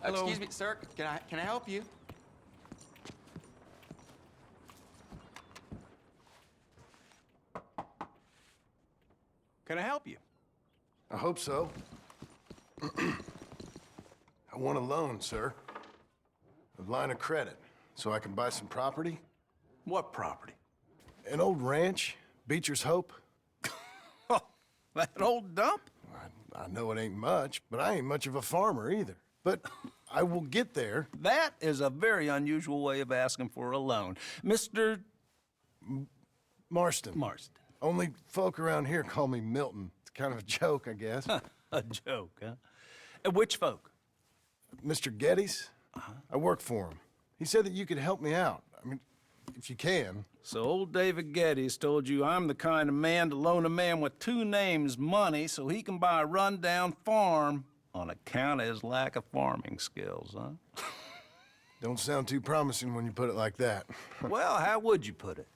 Hello. Excuse me, sir. Can I help you? Can I help you? I hope so. I want a loan, sir. A line of credit, so I can buy some property. What property? An old ranch, Beecher's Hope. Oh, that old dump? I know it ain't much, but I ain't much of a farmer either. But I will get there. That is a very unusual way of asking for a loan. Mr. Marston. Marston. Only folk around here call me Milton. It's kind of a joke, I guess. A joke, huh? And which folk? Mr. Geddes? I work for him. He said that you could help me out. I mean, if you can. So old David Geddes told you I'm the kind of man to loan a man with two names money so he can buy a rundown farm on account of his lack of farming skills, huh? Don't sound too promising when you put it like that. Well, how would you put it?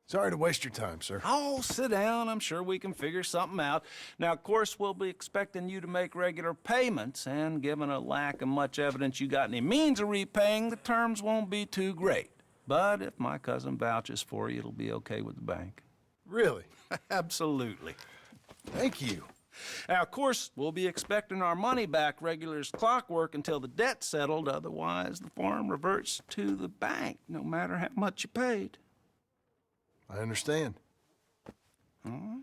Sorry to waste your time, sir. Oh, sit down. I'm sure we can figure something out. Now, of course, we'll be expecting you to make regular payments, and given a lack of much evidence you got any means of repaying, the terms won't be too great. But if my cousin vouches for you, it'll be okay with the bank. Really? Absolutely. Thank you. Now, of course, we'll be expecting our money back regular as clockwork until the debt's settled. Otherwise, the farm reverts to the bank, no matter how much you paid. I understand. Well,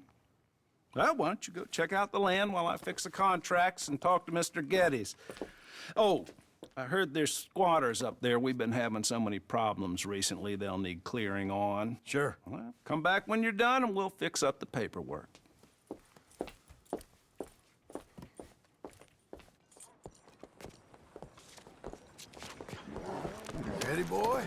why don't you go check out the land while I fix the contracts and talk to Mr. Geddes. Oh, I heard there's squatters up there. We've been having so many problems recently, they'll need clearing on. Sure. Well, come back when you're done and we'll fix up the paperwork. Ready, boy?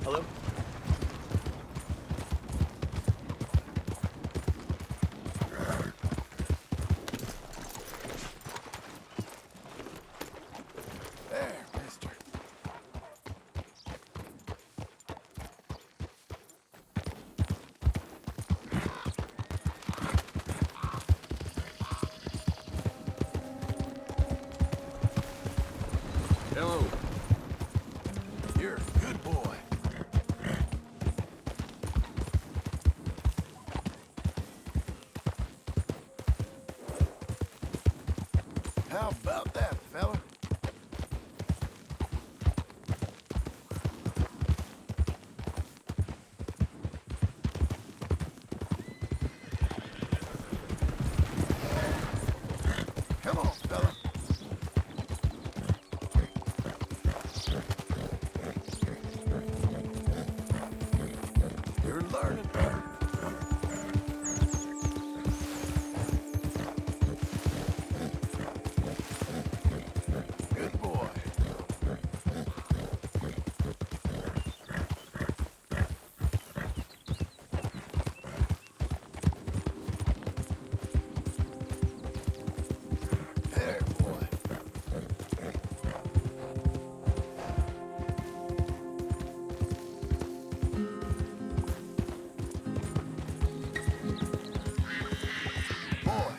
Hello? There, mister. Hello. You're a good boy. How about that, fella? Come on, fella. You're learning. Good boy. There, boy. Boy.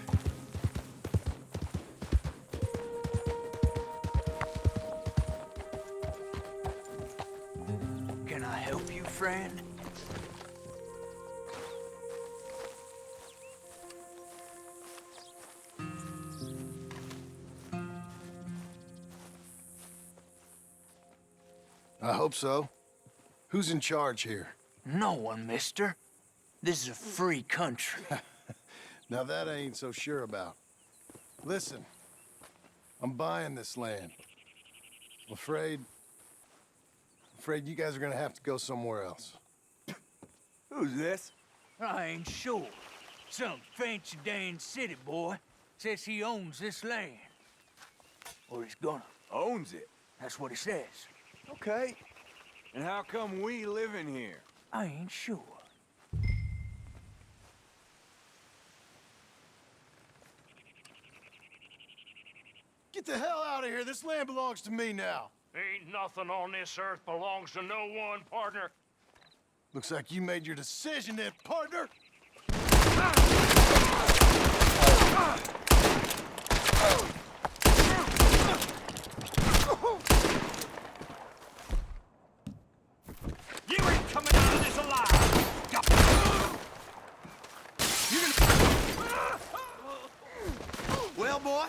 Can I help you, friend? I hope so. Who's in charge here? No one, mister. This is a free country. Now that I ain't so sure about. Listen, I'm buying this land. I'm afraid you guys are gonna have to go somewhere else. Who's this? I ain't sure. Some fancy Dan city boy says he owns this land. Or he's gonna. Owns it. That's what he says. Okay. And how come we live in here? I ain't sure. Get the hell out of here. This land belongs to me now. Ain't nothing on this earth belongs to no one, partner. Looks like you made your decision then, partner. You ain't coming out of this alive! Well, boy,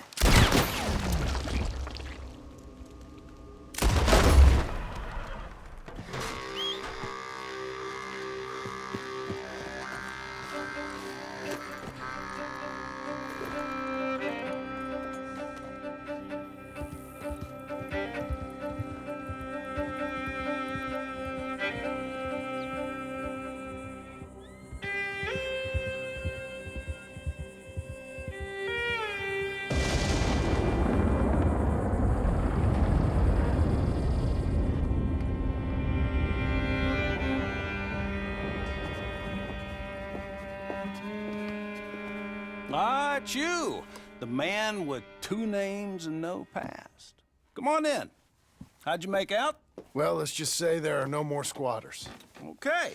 Ah, it's you, the man with 2 names and no past. Come on in. How'd you make out? Well, let's just say there are no more squatters. Okay.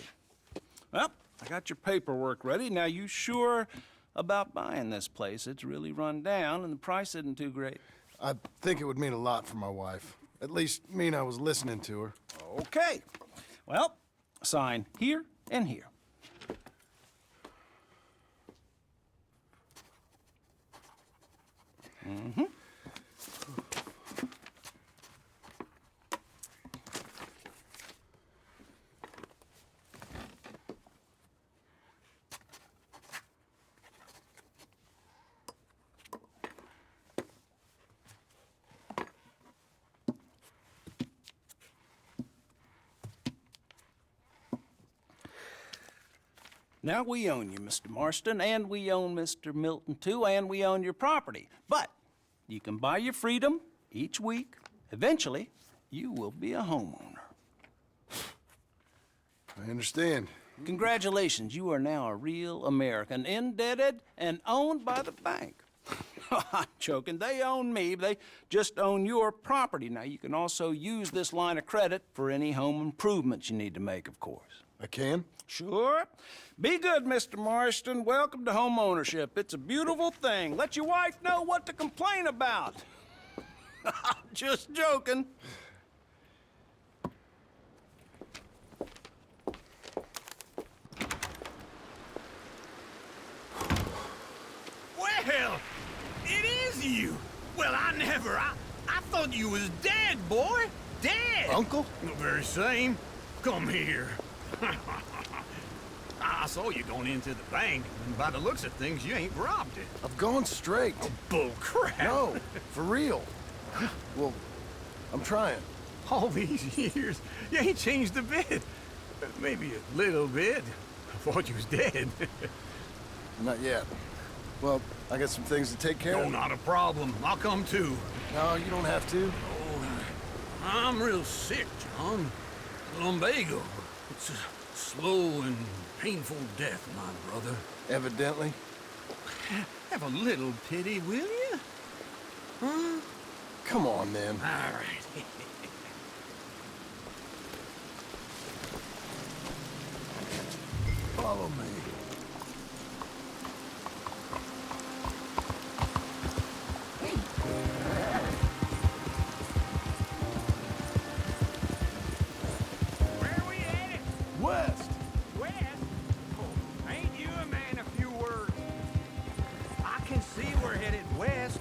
Well, I got your paperwork ready. Now, you sure about buying this place? It's really run down, and the price isn't too great. I think it would mean a lot for my wife. At least mean I was listening to her. Okay. Well, sign here and here. Now, we own you, Mr. Marston, and we own Mr. Milton, too, and we own your property. But you can buy your freedom each week. Eventually, you will be a homeowner. I understand. Congratulations, you are now a real American, indebted and owned by the bank. I'm joking. They own me. They just own your property. Now, you can also use this line of credit for any home improvements you need to make, of course. I can? Sure. Be good, Mr. Marston. Welcome to home ownership. It's a beautiful thing. Let your wife know what to complain about. Just joking. Well, it is you. Well, I thought you was dead, boy. Dead. Uncle? The very same. Come here. I saw you going into the bank, and by the looks of things, you ain't robbed it. I've gone straight. Bull crap. No, for real. Well, I'm trying. All these years, you ain't changed a bit. Maybe a little bit. I thought you was dead. Not yet. Well, I got some things to take care No, of. not a problem. I'll come too. No, you don't have to. I'm real sick, John. Lumbago. It's a slow and painful death, my brother. Evidently. Have a little pity, will you? Huh? Come on, then. All right. Follow me. Where we headed? West! West? Oh, ain't you a man of few words? I can see we're headed west.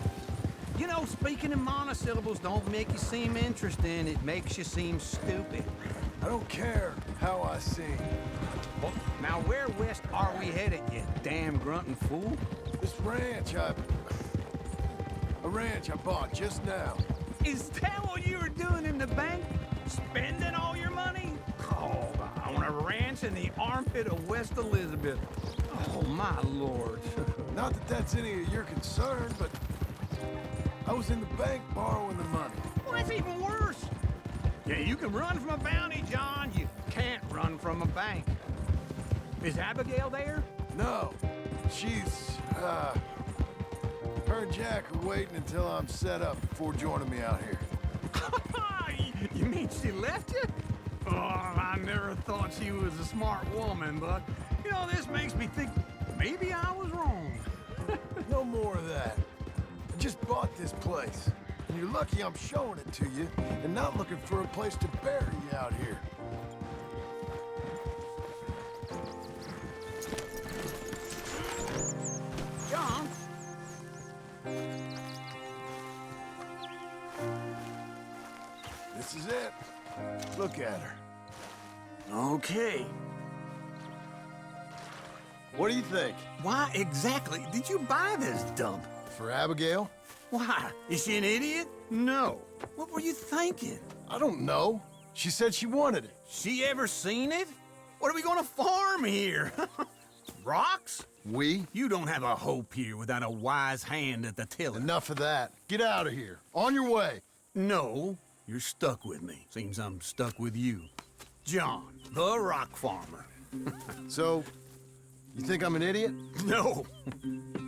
You know, speaking in monosyllables don't make you seem interesting. It makes you seem stupid. I don't care how I sing. Well, now where west are we headed, you damn grunting fool? This ranch I bought just now. Is that what you were doing in the bank? Spending all your money? Oh, on a ranch in the armpit of West Elizabeth. Oh, my lord. Not that that's any of your concern, but I was in the bank borrowing the money. Well, that's even worse. Yeah, you can run from a bounty, John. You can't run from a bank. Is Abigail there? No, she's, Her and Jack are waiting until I'm set up before joining me out here. You mean she left you? Oh, I never thought she was a smart woman, but, you know, this makes me think maybe I was wrong. No more of that. I just bought this place. And you're lucky I'm showing it to you and not looking for a place to bury you out here. John? This is it. Look at her. Okay. What do you think? Why exactly did you buy this dump? For Abigail? Why? Is she an idiot? No. What were you thinking? I don't know. She said she wanted it. She ever seen it? What are we gonna farm here? Rocks? We? You don't have a hope here without a wise hand at the tiller. Enough of that. Get out of here. On your way. No, you're stuck with me. Seems I'm stuck with you. John, the rock farmer. So, you think I'm an idiot? No,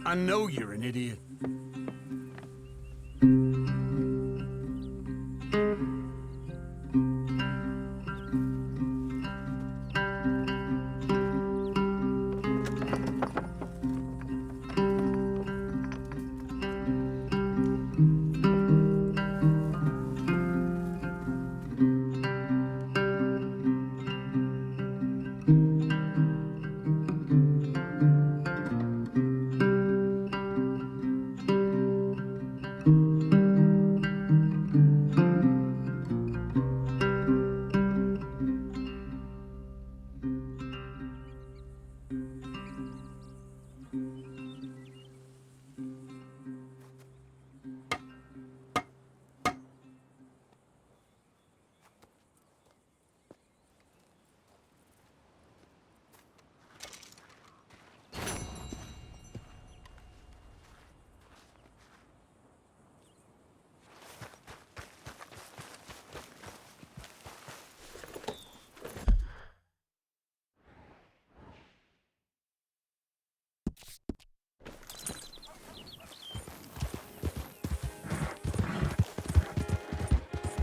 I know you're an idiot.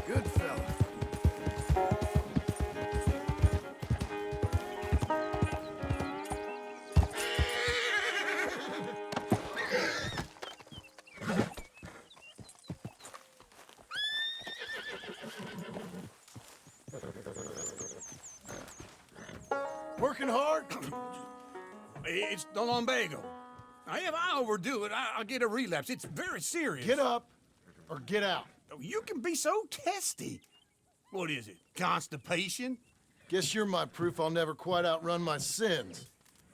Good fella. Working hard? It's the lumbago. If I overdo it, I'll get a relapse. It's very serious. Get up or get out. You can be so testy. What is it? Constipation? Guess you're my proof I'll never quite outrun my sins.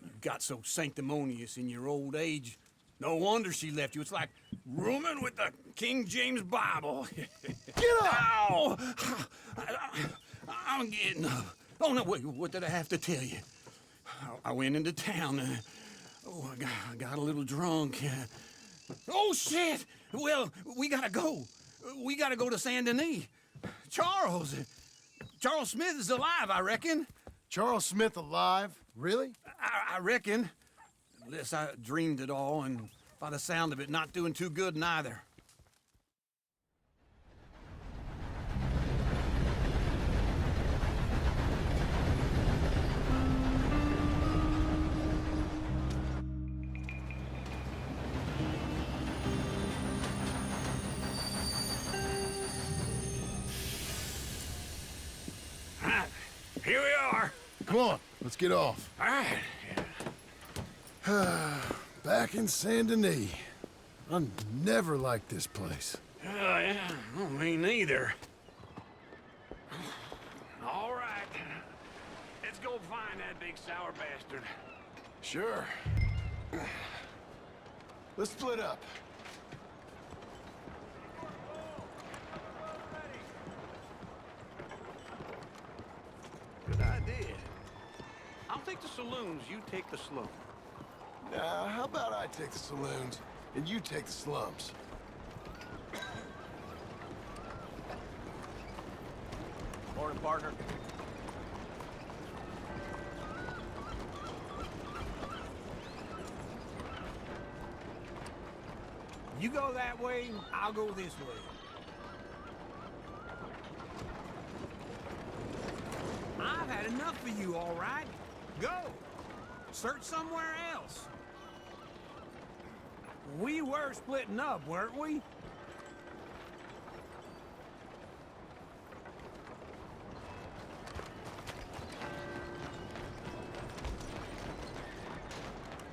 You got so sanctimonious in your old age. No wonder she left you. It's like rooming with the King James Bible. Get up! Ow! I'm getting up. Oh, no, wait, what did I have to tell you? I went into town. I got a little drunk. Oh, shit! Well, we gotta go. We gotta go to Saint Denis. Charles Smith is alive, I reckon. Charles Smith alive? Really? I reckon. Unless I dreamed it all, and by the sound of it, not doing too good neither. Here we are. Come on, let's get off. All right. Back in Saint Denis. I never liked this place. Yeah, well, me neither. All right. Let's go find that big sour bastard. Sure. Let's split up. Good idea. I'll take the saloons, you take the slum. Now, how about I take the saloons and you take the slums? Morning, partner. You go that way, I'll go this way. I've had enough of you, all right? Go. Search somewhere else. We were splitting up, weren't we?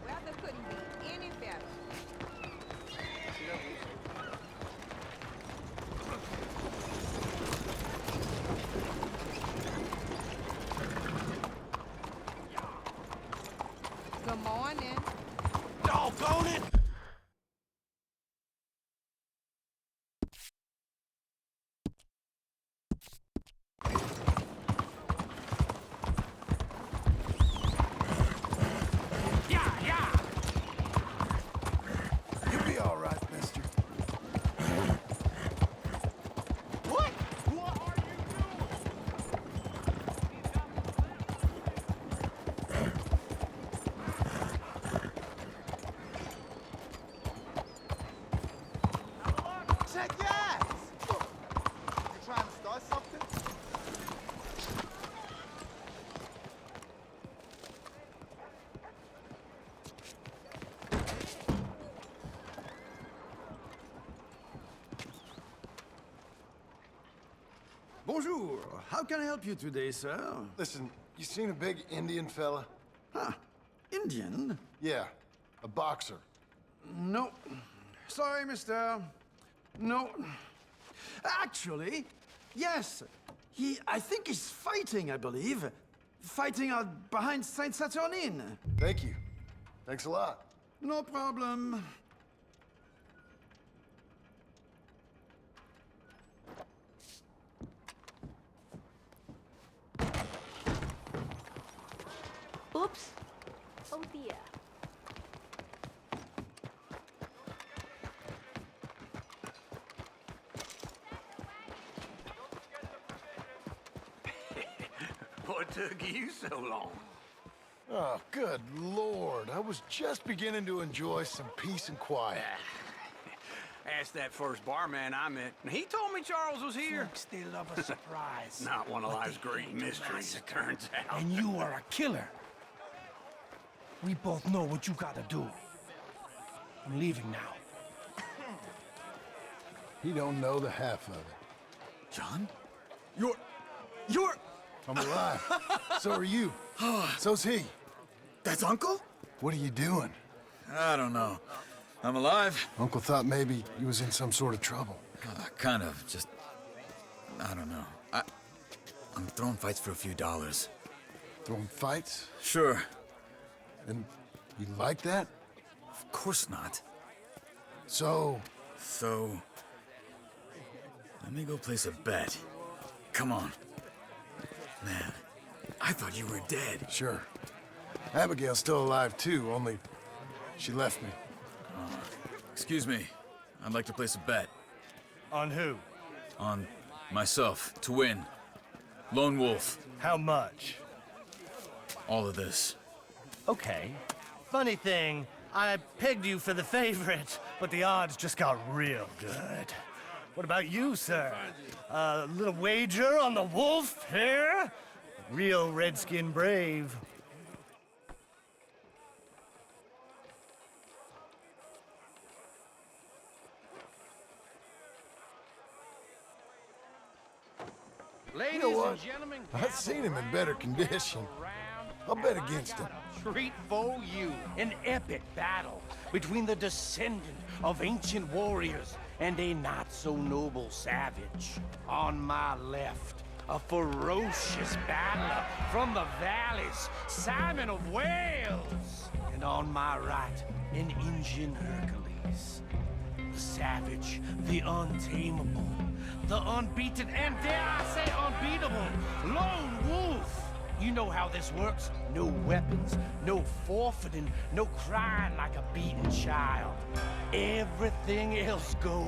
Weather couldn't be any better. Good morning. Doggone it! You'll be all right, mister. What? What are you doing? Check your ass! You trying to start something? Bonjour. How can I help you today, sir? Listen, you seen a big Indian fella? Huh. Indian? Yeah, a boxer. No. Sorry, mister. No. Actually, yes. I think he's fighting, I believe. Fighting out behind Saint Saturnine. Thank you. Thanks a lot. No problem. Oops. Oh dear. What took you so long? Oh, good Lord. I was just beginning to enjoy some peace and quiet. Asked that first barman I met, and he told me Charles was here. Folks, they love a surprise. Not one of But life's they great hate a mysteries, it massacre. turns out. And you are a killer. We both know what you gotta do. I'm leaving now. He don't know the half of it. John? You're... I'm alive. So are you. So's he. That's Uncle? What are you doing? I don't know. I'm alive. Uncle thought maybe he was in some sort of trouble. Kind of. Just... I don't know. I'm throwing fights for a few dollars. Throwing fights? Sure. And you like that? Of course not. So, So... let me go place a bet. Come on. Man, I thought you were dead. sure. Abigail's still alive too, only she left me. Excuse me. I'd like to place a bet. On who? On myself, to win. Lone Wolf. How much? All of this. Okay. Funny thing, I pegged you for the favorite, but the odds just got real good. What about you, sir? A little wager on the wolf here? Real redskin brave. Ladies You know what? and gentlemen, I've seen him in better condition. I'll bet against him. Treat for you. An epic battle between the descendant of ancient warriors and a not-so-noble savage. On my left, a ferocious battler from the valleys, Simon of Wales. And on my right, an Indian Hercules. The savage, the untamable, the unbeaten, and dare I say unbeatable, Lone Wolf. You know how this works. No weapons, no forfeiting, no crying like a beaten child. Everything else goes.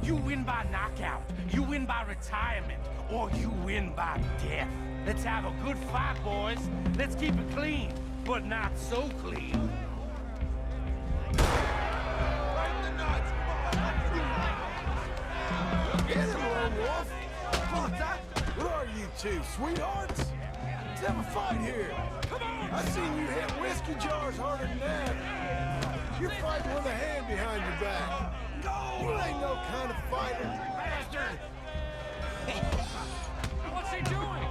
You win by knockout, you win by retirement, or you win by death. Let's have a good fight, boys. Let's keep it clean, but not so clean. Right in the nuts! Lone Wolf. What are you two, sweethearts? Let's have a fight here. Come on! I seen you hit whiskey jars harder than that. You're fighting with a hand behind your back. Go! You ain't no kind of fighter. Bastard! What's he doing?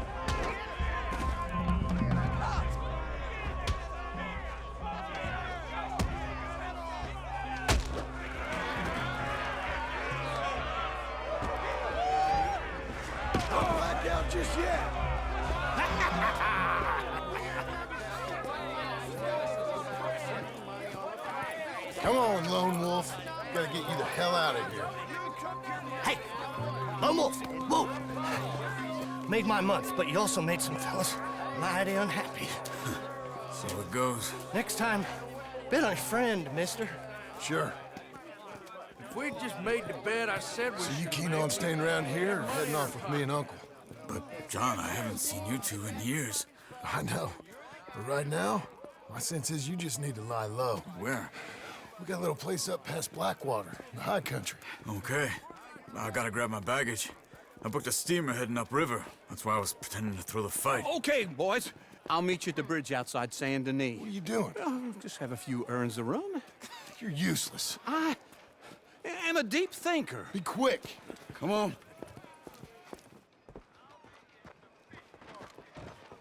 Don't back out just yet. Come on, Lone Wolf. Gotta get you the hell out of here. Hey, Lone Wolf, whoa! Made my month, but you also made some fellas mighty unhappy. So it goes. Next time, bet on your friend, mister. Sure. If we just made the bed I said we So you should keen make. on staying around here or heading off with me and Uncle? But, John, I haven't seen you two in years. I know. But right now, my sense is you just need to lie low. Where? We got a little place up past Blackwater, in the high country. Okay. I gotta grab my baggage. I booked a steamer heading upriver. That's why I was pretending to throw the fight. Okay, boys. I'll meet you at the bridge outside Saint Denis. What are you doing? Oh, just have a few urns of rum. You're useless. I am a deep thinker. Be quick. Come on.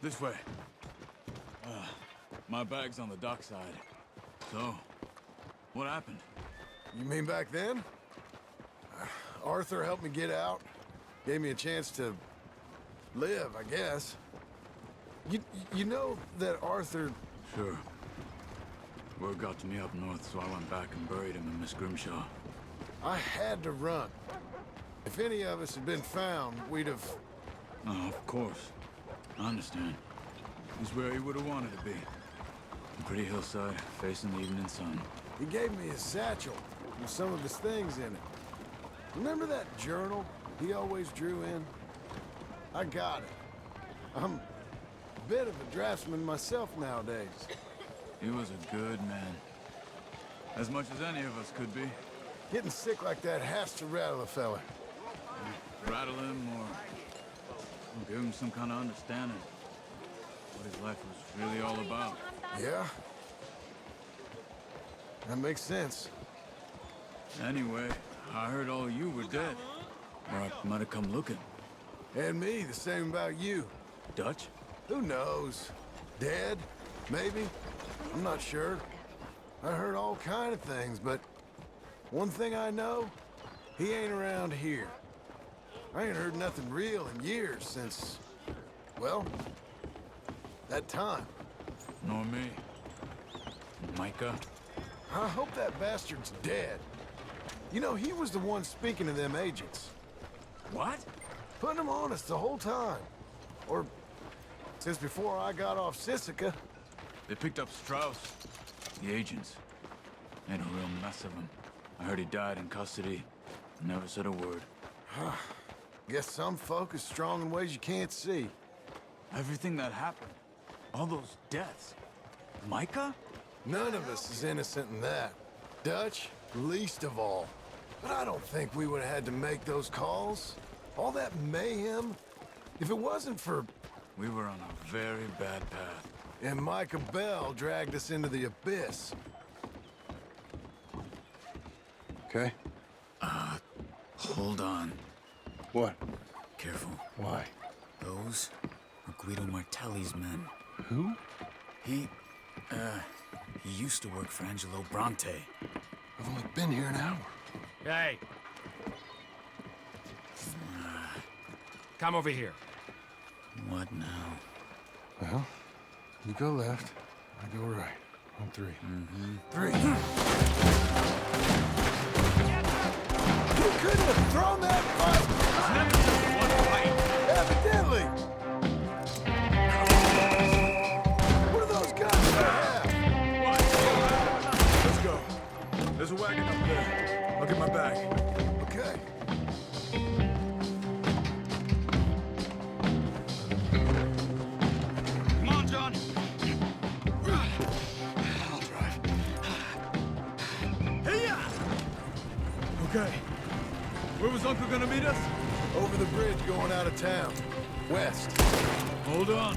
This way. My bag's on the dockside. So, what happened? You mean back then? Arthur helped me get out. Gave me a chance to live, I guess. You know that Arthur... Sure. Word got to me up north, so I went back and buried him in Miss Grimshaw. I had to run. If any of us had been found, we'd have... Oh, of course. I understand. He's where he would have wanted to be. A pretty hillside, facing the evening sun. He gave me his satchel with some of his things in it. Remember that journal he always drew in? I got it. I'm a bit of a draftsman myself nowadays. He was a good man. As much as any of us could be. Getting sick like that has to rattle a fella. Rattle him or give him some kind of understanding. What his life was really all about. Yeah? That makes sense. Anyway, I heard all you were dead. Or I might have come looking. And me, the same about you. Dutch? Who knows? Dead? Maybe? I'm not sure. I heard all kind of things, but one thing I know, he ain't around here. I ain't heard nothing real in years since, well, that time. Nor me. Micah? I hope that bastard's dead. You know, he was the one speaking to them agents. What? Putting them on us the whole time. Or since before I got off Sisika. They picked up Strauss. The agents. Made a real mess of him. I heard he died in custody. Never said a word. Guess some folk is strong in ways you can't see. Everything that happened. All those deaths. Micah? None of us is innocent in that. Dutch, least of all. But I don't think we would have had to make those calls. All that mayhem. If it wasn't for... We were on a very bad path. And Micah Bell dragged us into the abyss. Okay? Hold on. What? Careful. Why? Those were Guido Martelli's men. Who? He used to work for Angelo Bronte. I've only been here an hour. Hey. Come over here. What now? Well, you go left, I go right. On three. Mm-hmm. Three. You couldn't have thrown that fight! Evidently! What are those guns they have? Let's go. There's a wagon up there. I'll get my bag. Okay. Come on, John. I'll drive. Hey-ya! Okay. Where was Uncle gonna meet us? Over the bridge going out of town. West. Hold on.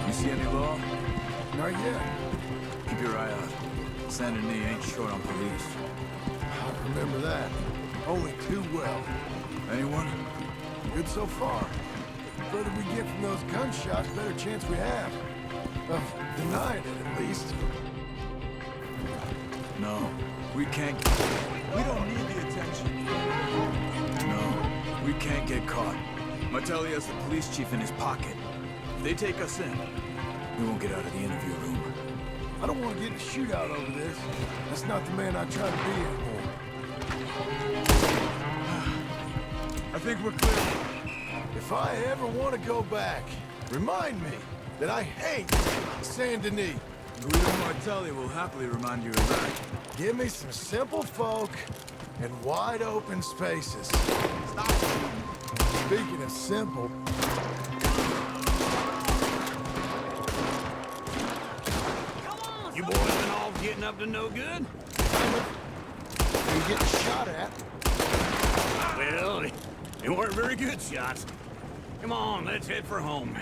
You see any law? Not yet. Keep your eye out. Saint Denis ain't short on police. I remember that. Only too well. Anyone? Good so far. The further we get from those gunshots, better chance we have. Of denying it, at least. No. We can't... We don't need the attention. No. We can't get caught. Martelli has the police chief in his pocket. If they take us in, we won't get out of the interview room. I don't want to get in a shootout over this. That's not the man I try to be anymore. I think we're clear. If I ever want to go back, remind me that I hate Saint Denis. Guido Martelli will happily remind you of that. Give me some simple folk and wide open spaces. Stop shooting. Speaking of simple, You boys been all getting up to no good? you getting shot at. Well, they weren't very good shots. Come on, let's head for home.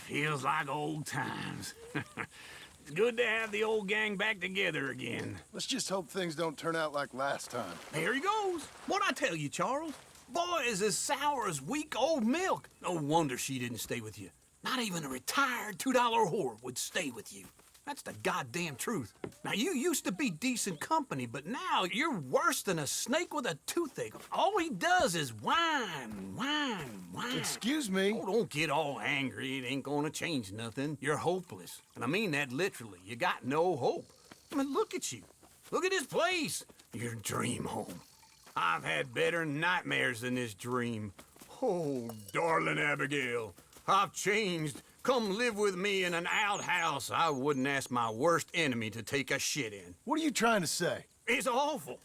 Feels like old times. It's good to have the old gang back together again. Let's just hope things don't turn out like last time. There he goes. What'd I tell you, Charles? Boy is as sour as week-old milk. No wonder she didn't stay with you. Not even a retired $2 whore would stay with you. That's the goddamn truth. Now, you used to be decent company, but now you're worse than a snake with a toothache. All he does is whine, whine, whine. Excuse me? Oh, don't get all angry. It ain't gonna change nothing. You're hopeless. And I mean that literally. You got no hope. I mean, look at you. Look at this place. Your dream home. I've had better nightmares than this dream. Oh, darling Abigail, I've changed. Come live with me in an outhouse I wouldn't ask my worst enemy to take a shit in. What are you trying to say? It's awful.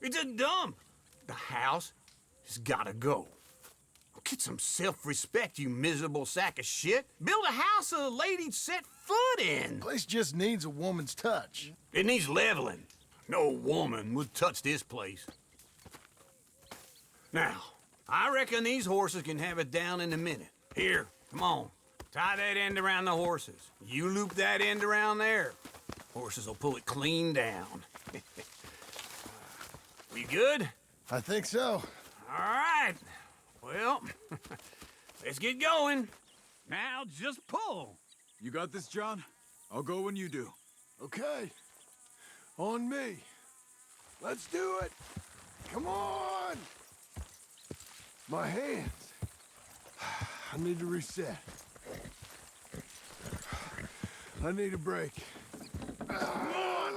It's a dump. The house has gotta go. Get some self-respect, you miserable sack of shit. Build a house a lady'd set foot in. Place just needs a woman's touch. It needs leveling. No woman would touch this place. Now, I reckon these horses can have it down in a minute. Here, come on. Tie that end around the horses. You loop that end around there. Horses will pull it clean down. We good? I think so. All right. Well, let's get going. Now just pull. You got this, John? I'll go when you do. Okay. On me. Let's do it. Come on. My hands. I need to reset. I need a break. Come on.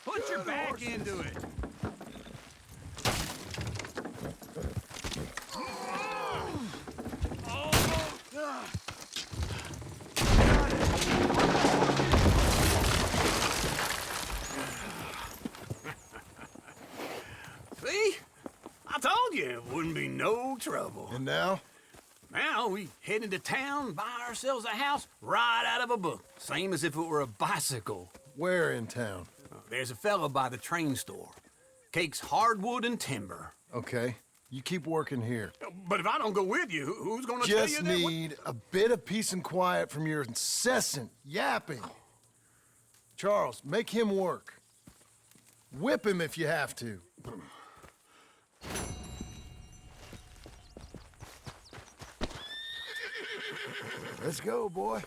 Put your back into it. See? I told you it wouldn't be no trouble. And now? Now we head into town, buy ourselves a house right out of a book. Same as if it were a bicycle. Where in town? There's a fella by the train store. Cakes hardwood and timber. Okay. You keep working here. But if I don't go with you, who's gonna tell you Just that? need a bit of peace and quiet from your incessant yapping. Charles, make him work. Whip him if you have to. Let's go, boy.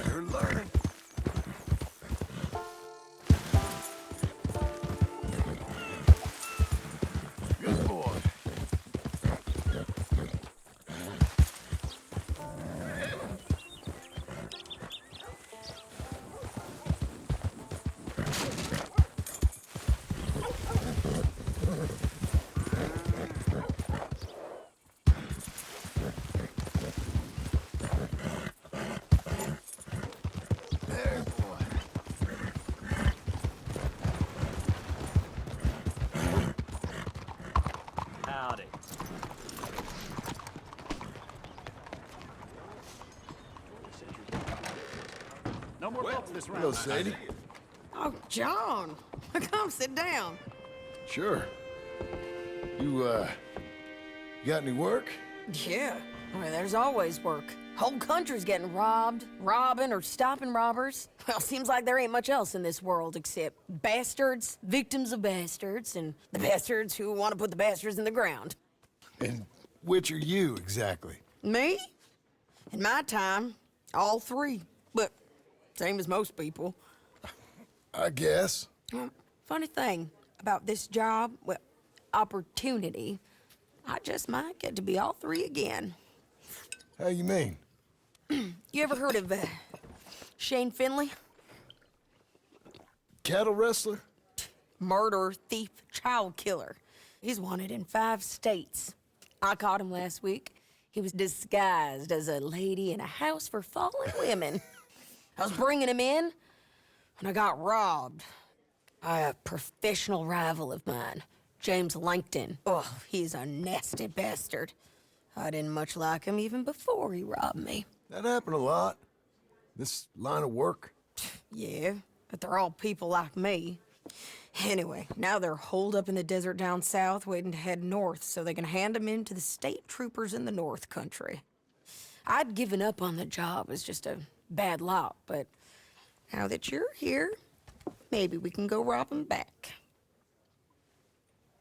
You're learning. Good boy. There, boy. Howdy. No more bumps this round. Hello, Sadie. Oh, John. Come sit down. Sure. You got any work? Yeah, well, there's always work. Whole country's getting robbed, robbing, or stopping robbers. Well, seems like there ain't much else in this world except bastards, victims of bastards, and the bastards who want to put the bastards in the ground. And which are you, exactly? Me? In my time, all three. But same as most people. I guess. Funny thing about this job, well, opportunity, I just might get to be all three again. How you mean? You ever heard of Shane Finley? Cattle wrestler? Murderer, thief, child killer. He's wanted in 5 states. I caught him last week. He was disguised as a lady in a house for fallen women. I was bringing him in, and I got robbed by a professional rival of mine, James Langton. Oh, he's a nasty bastard. I didn't much like him even before he robbed me. That happened a lot. This line of work. Yeah, but they're all people like me. Anyway, now they're holed up in the desert down south, waiting to head north so they can hand them in to the state troopers in the north country. I'd given up on the job as just a bad lot, but now that you're here, maybe we can go rob them back.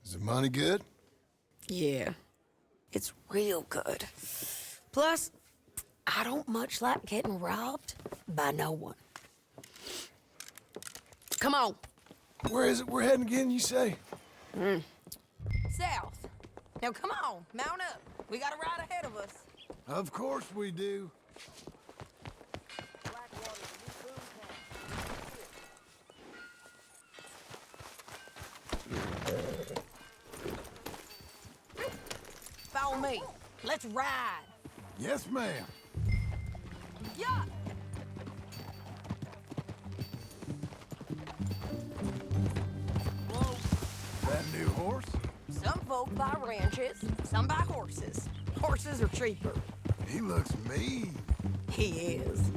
Is the money good? Yeah, it's real good. Plus, I don't much like getting robbed by no one. Come on. Where is it we're heading again, you say? South. Now come on, mount up. We got a ride ahead of us. Of course we do. Follow me. Let's ride. Yes, ma'am. Yeah. Whoa. That new horse? Some folk buy ranches, some buy horses. Horses are cheaper. He looks mean. He is.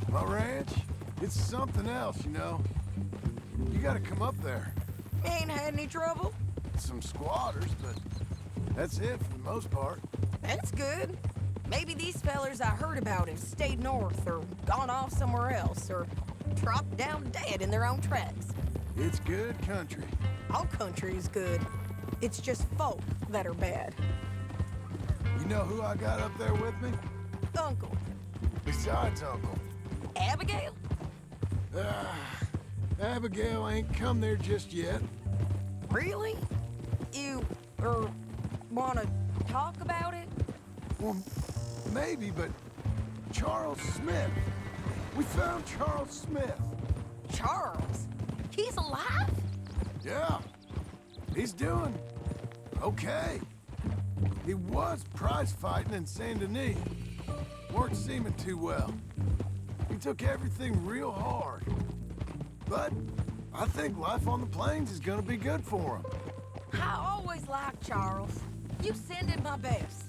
My ranch, it's something else, you know. You gotta come up there. Ain't had any trouble? Some squatters, but that's it for the most part. That's good. Maybe these fellers I heard about have stayed north or gone off somewhere else or dropped down dead in their own tracks. It's good country. All country is good. It's just folk that are bad. You know who I got up there with me? Uncle. Besides Uncle. Abigail? Abigail ain't come there just yet. Really? You, wanna talk about it? Well, maybe, but Charles Smith. We found Charles Smith. Charles? He's alive? Yeah. He's doing okay. He was prize fighting in Saint Denis. Weren't seeming too well. He took everything real hard. But I think life on the plains is gonna be good for him. I always liked Charles. You send him my best.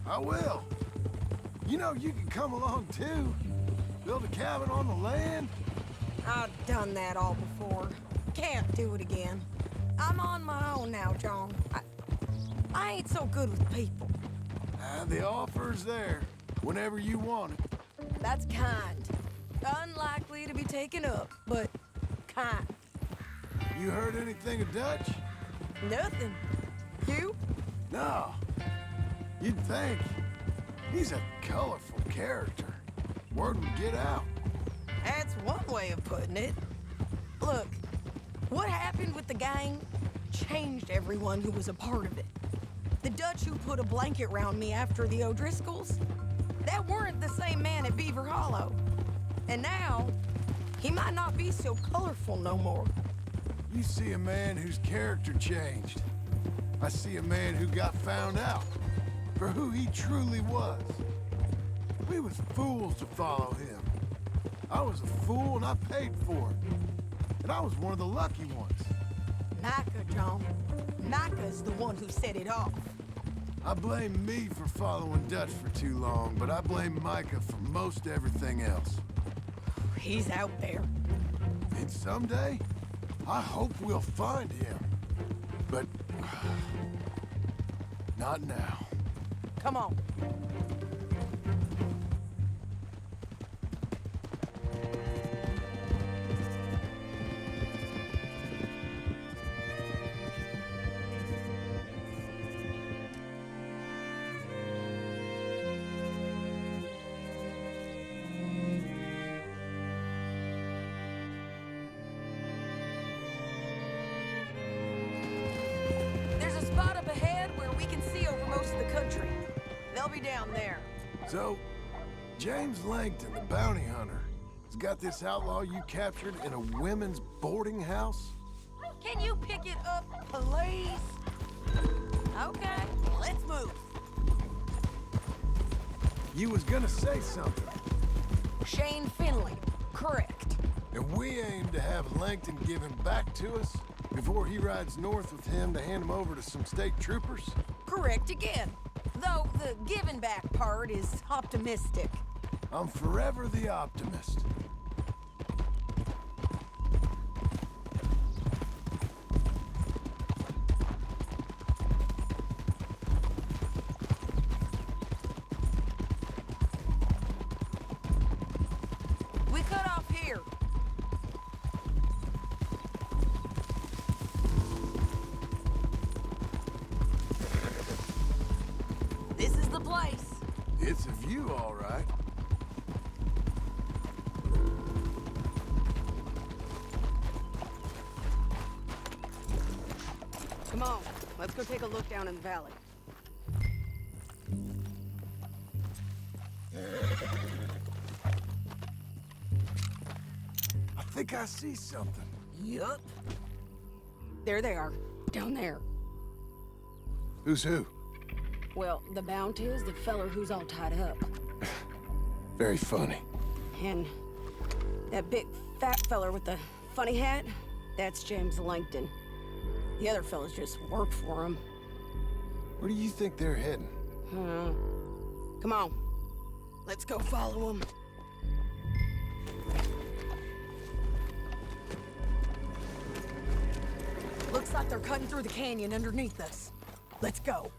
I will. You know, you can come along too. Build a cabin on the land. I've done that all before. Can't do it again. I'm on my own now, John. I ain't so good with people. The offer's there whenever you want it. That's kind. Unlikely to be taken up, but kind. You heard anything of Dutch? Nothing. You? No. You'd think. He's a colorful character. Word would get out. That's one way of putting it. Look, what happened with the gang changed everyone who was a part of it. The Dutch who put a blanket round me after the O'Driscolls, that weren't the same man at Beaver Hollow. And now, he might not be so colorful no more. You see a man whose character changed. I see a man who got found out for who he truly was. We was fools to follow him. I was a fool and I paid for it. And I was one of the lucky ones. Micah, John. Micah's the one who set it off. I blame me for following Dutch for too long, but I blame Micah for most everything else. He's out there. And someday, I hope we'll find him. But not now. Come on. Down there. So, James Langton, the bounty hunter, has got this outlaw you captured in a women's boarding house? Can you pick it up, please? Okay, let's move. You was gonna say something. Shane Finley, correct. And we aim to have Langton give him back to us before he rides north with him to hand him over to some state troopers? Correct again. Though the giving back part is optimistic. I'm forever the optimist. We cut off here. This is the place. It's a view, all right. Come on, let's go take a look down in the valley. I think I see something. Yup. There they are, down there. Who's who? Well, the Bounty is the feller who's all tied up. Very funny. And that big fat feller with the funny hat, that's James Langton. The other fellas just work for him. Where do you think they're heading? Come on. Let's go follow them. Looks like they're cutting through the canyon underneath us. Let's go.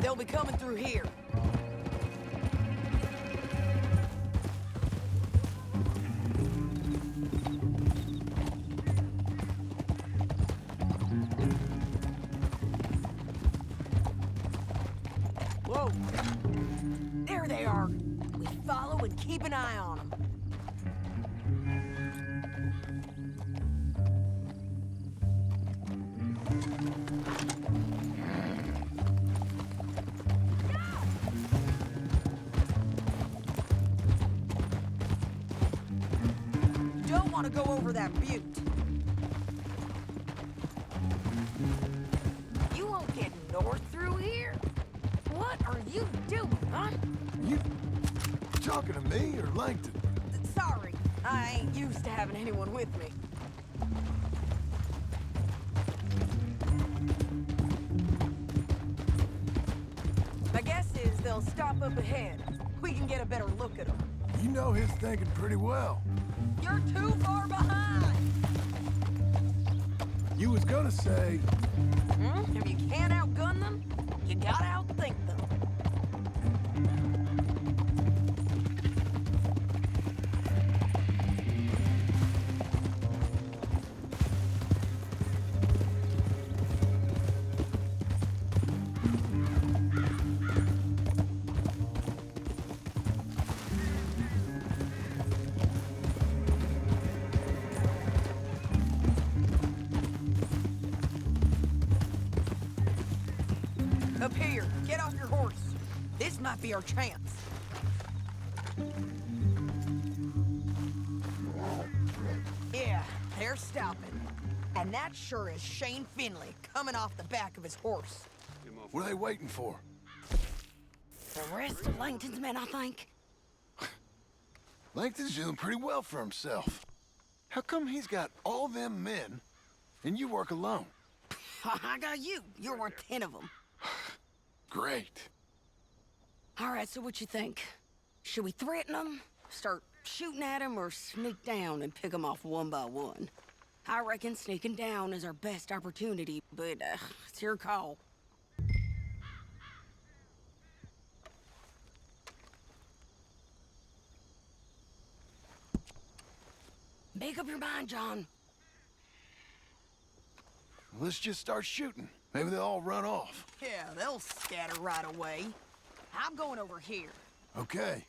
They'll be coming through here. Whoa. There they are. We follow and keep an eye on them. Don't want to go over that butte. You won't get north through here? What are you doing, huh? You talking to me or Langton? Sorry, I ain't used to having anyone with me. My guess is they'll stop up ahead. We can get a better look at them. You know his thinking pretty well. You're too far behind! You was gonna say... If you can't outgun them, you gotta outthink them. Up here, get off your horse. This might be our chance. Yeah, they're stopping. And that sure is Shane Finley coming off the back of his horse. What are they waiting for? The rest of Langton's men, I think. Langton's doing pretty well for himself. How come he's got all them men, and you work alone? I got you. You're worth 10 of them. Great. All right, so what you think? Should we threaten them, start shooting at them, or sneak down and pick them off one by one? I reckon sneaking down is our best opportunity, but it's your call. Make up your mind, John. Let's just start shooting. Maybe they'll all run off. Yeah, they'll scatter right away. I'm going over here. Okay.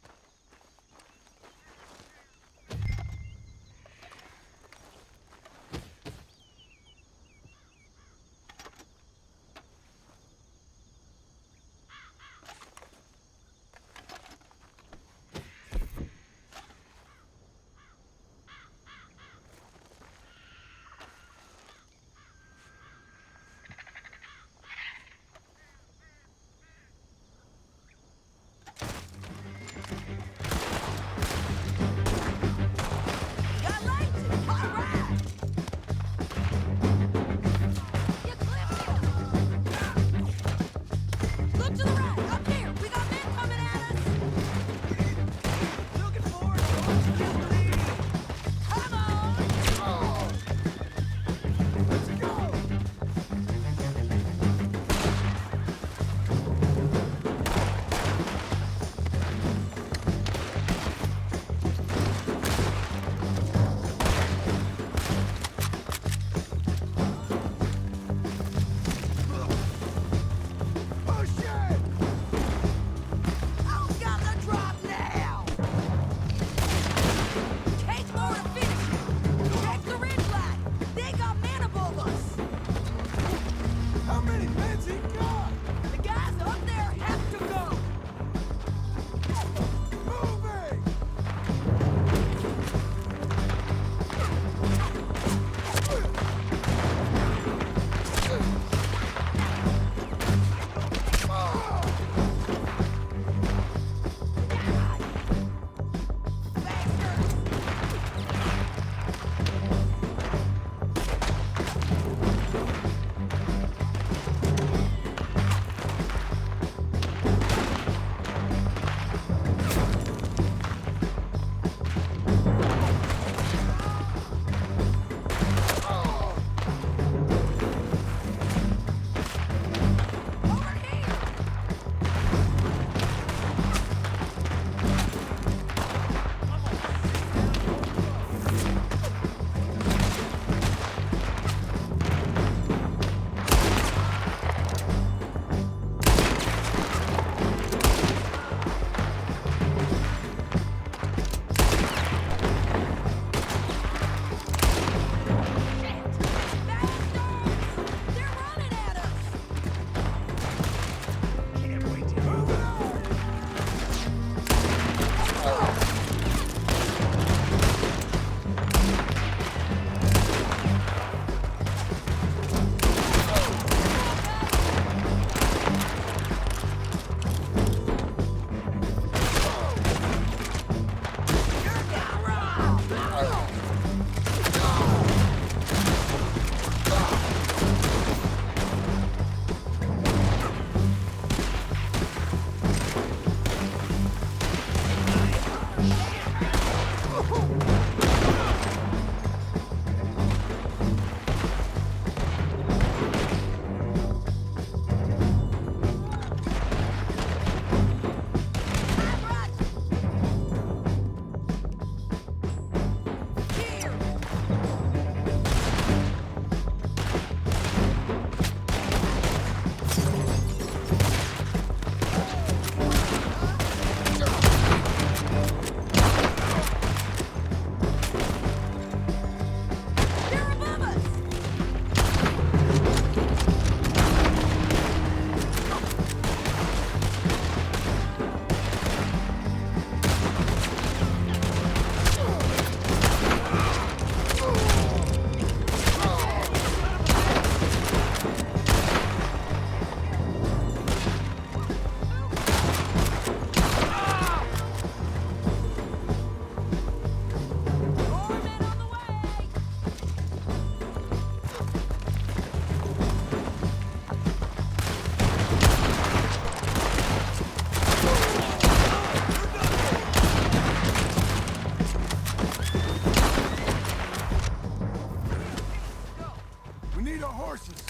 your horses.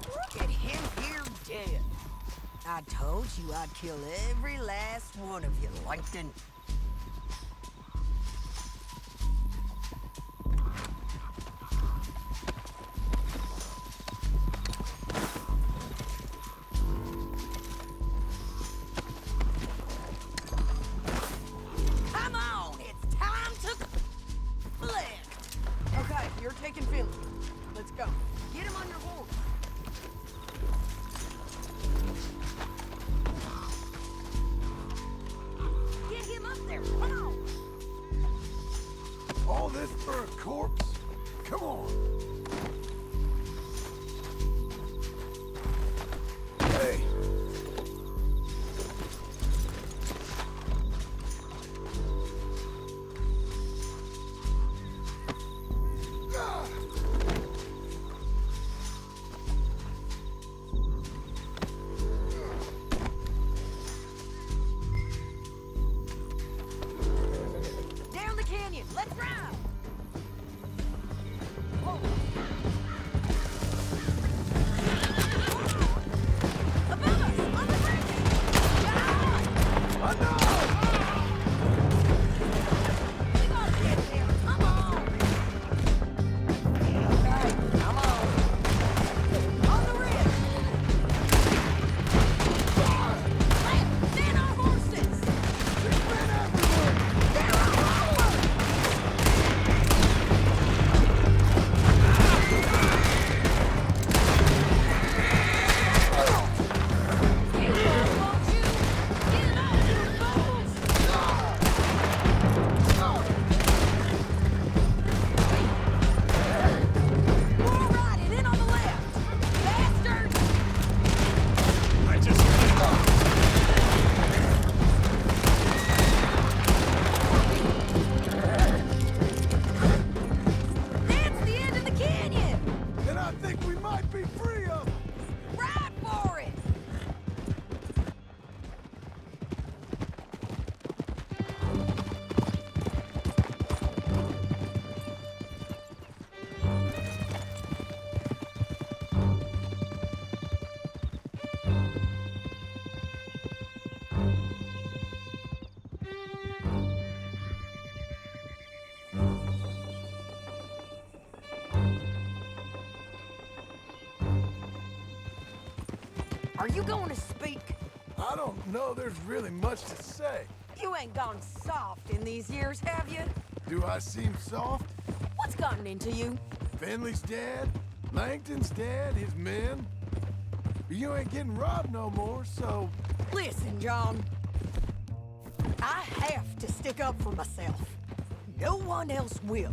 Look at him here dead. I told you I'd kill every last one of you, Langton. Come on, it's time to collect. Okay, you're taking Finley. Let's go. Get him on your horse. Get him up there. Come on. All this for a corpse? Come on. Hey. Down the canyon. Let's ride. Above us, on the bridge. John! I know! We gotta get there. Come on. Okay, come on. On the ridge. Land our horses. They're all over. Won't you? Get out, you fools! More riding in on the left. Bastards! That's the end of the canyon! Then I think we might be free of them. Ride for it! Are you going to speak? I don't know there's really much to say. You ain't gone soft in these years, have you? Do I seem soft? What's gotten into you? Finley's dead. Langton's dead. His men. You ain't getting robbed no more, so... Listen, John. I have to stick up for myself. No one else will.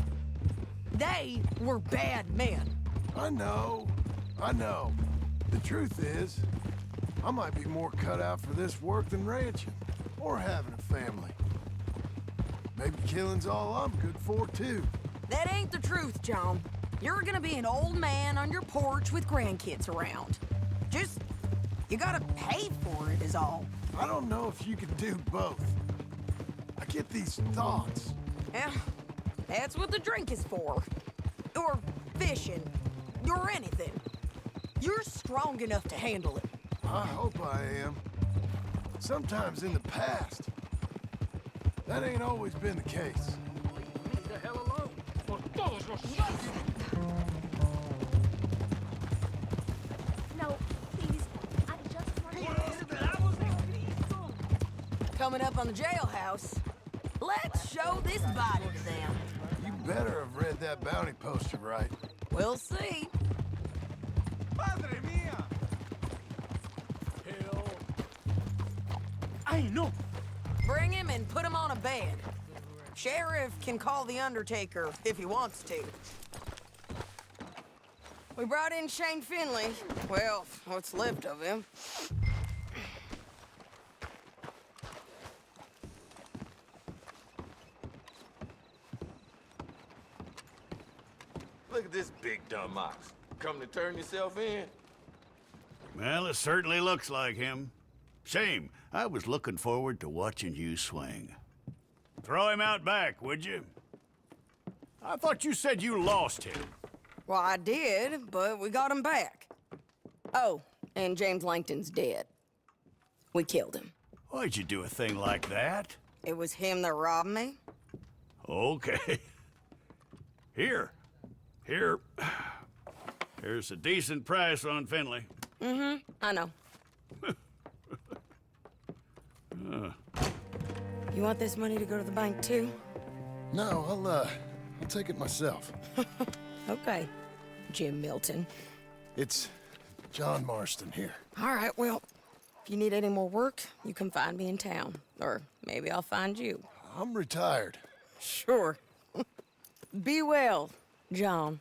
They were bad men. I know. The truth is, I might be more cut out for this work than ranching, or having a family. Maybe killing's all I'm good for, too. That ain't the truth, John. You're gonna be an old man on your porch with grandkids around. Just, you gotta pay for it is all. I don't know if you can do both. I get these thoughts. Yeah, that's what the drink is for. Or fishing, or anything. You're strong enough to handle it. I hope I am. Sometimes in the past, that ain't always been the case. Leave the hell alone. Por todos los No, please. I just want to... Coming up on the jailhouse. Let's show this body to them. You better have read that bounty poster right. We'll see. Padre mía. Hell. I know. Bring him and put him on a bed. Sheriff can call the Undertaker if he wants to. We brought in Shane Finley. Well, what's left of him. Look at this big dumb ox. Come to turn yourself in? Well, it certainly looks like him. Shame. I was looking forward to watching you swing. Throw him out back, would you? I thought you said you lost him. Well, I did, but we got him back. Oh, and James Langton's dead. We killed him. Why'd you do a thing like that? It was him that robbed me. Okay. Here. Here's a decent price on Finley. Mm-hmm, I know. You want this money to go to the bank, too? No, I'll take it myself. Okay, Jim Milton. It's John Marston here. All right, well, if you need any more work, you can find me in town. Or maybe I'll find you. I'm retired. Sure. Be well, John.